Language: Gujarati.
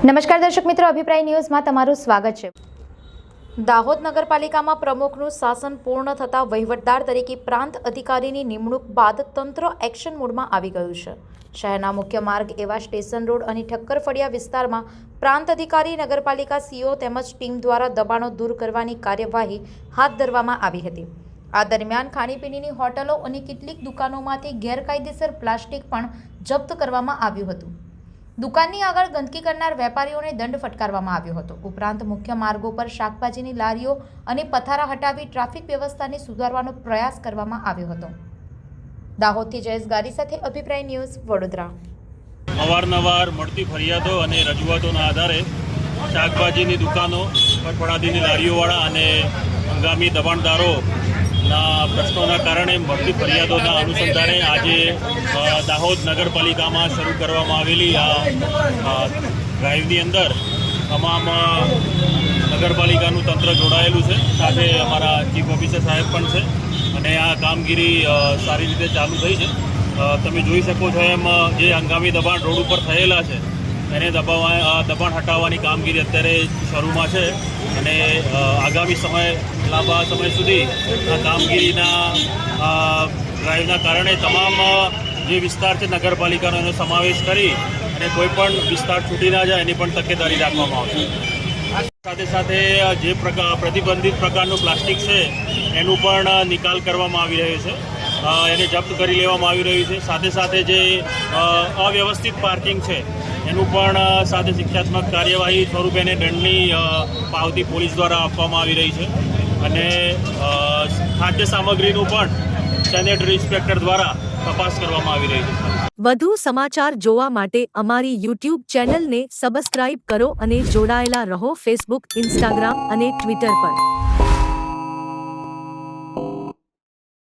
નમસ્કાર દર્શક મિત્રો, અભિપ્રાય ન્યૂઝમાં તમારું સ્વાગત છે। દાહોદ નગરપાલિકામાં પ્રમુખનું શાસન પૂર્ણ થતાં વહીવટદાર તરીકે પ્રાંત અધિકારીની નિમણૂક બાદ તંત્ર એક્શન મોડમાં આવી ગયું છે। શહેરના મુખ્ય માર્ગ એવા સ્ટેશન રોડ અને ઠક્કર ફળિયા વિસ્તારમાં પ્રાંત અધિકારી, નગરપાલિકા સીઓ તેમજ ટીમ દ્વારા દબાણો દૂર કરવાની કાર્યવાહી હાથ ધરવામાં આવી હતી। આ દરમિયાન ખાણીપીણીની હોટલો અને કેટલીક દુકાનોમાંથી ગેરકાયદેસર પ્લાસ્ટિક પણ જપ્ત કરવામાં આવ્યું હતું। દુકાનની આગળ ગંદકી કરનાર વેપારીઓને દંડ ફટકારવામાં આવ્યો હતો। ઉપરાંત મુખ્ય માર્ગો પર શાકભાજીની લારીઓ અને પથારા હટાવી ટ્રાફિક વ્યવસ્થાને સુધારવાનો પ્રયાસ કરવામાં આવ્યો હતો। દાહોદથી જયેશ ગારી સાથે અભિપ્રાય ન્યૂઝ, વડોદરા। અવારનવાર મળતી ફરિયાદો અને રજૂઆતોના આધારે શાકભાજીની દુકાનો, ફળફળાદીની લારીઓવાળા અને હંગામી દબાણદારોના પ્રશ્નોના કારણે મળતી ફરિયાદોના અનુસંધાને આજે દાહોદ નગરપાલિકામાં શરૂ કરવામાં આવેલી આ ડ્રાઈવની અંદર તમામ નગરપાલિકાનું તંત્ર જોડાયેલું છે। સાથે અમારા ચીફ ઓફિસર સાહેબ પણ છે અને આ કામગીરી સારી રીતે ચાલુ થઈ છે। તમે જોઈ શકો છો એમ જે હંગામી દબાણ રોડ ઉપર થયેલા છે એને દબાણ હટાવવાની કામગીરી અત્યારે શરૂમાં છે અને આગામી લાંબા સમય સુધી આ કામગીરીના ડ્રાઈવના કારણે તમામ જે વિસ્તાર છે નગરપાલિકાનો એનો સમાવેશ કરી અને કોઈ પણ વિસ્તાર છૂટી ના જાય એની પણ તકેદારી રાખવામાં આવશે। સાથે સાથે જે પ્રતિબંધિત પ્રકારનું પ્લાસ્ટિક છે એનું પણ નિકાલ કરવામાં આવી રહ્યો છે, એને જપ્ત કરી લેવામાં આવી રહ્યું છે। સાથે સાથે જે અવ્યવસ્થિત પાર્કિંગ છે એનું પણ સાથે શિક્ષાત્મક કાર્યવાહી સ્વરૂપે એને દંડની પાવતી પોલીસ દ્વારા આપવામાં આવી રહી છે અને ખાદ્ય સામગ્રીનું પણ સેનેટરી ઇન્સ્પેક્ટર દ્વારા તપાસ કરવામાં આવી રહી છે। વધુ સમાચાર જોવા માટે અમારી YouTube ચેનલને સબસ્ક્રાઇબ કરો અને જોડાયેલા રહો ફેસબુક, ઇન્સ્ટાગ્રામ અને ટ્વિટર પર।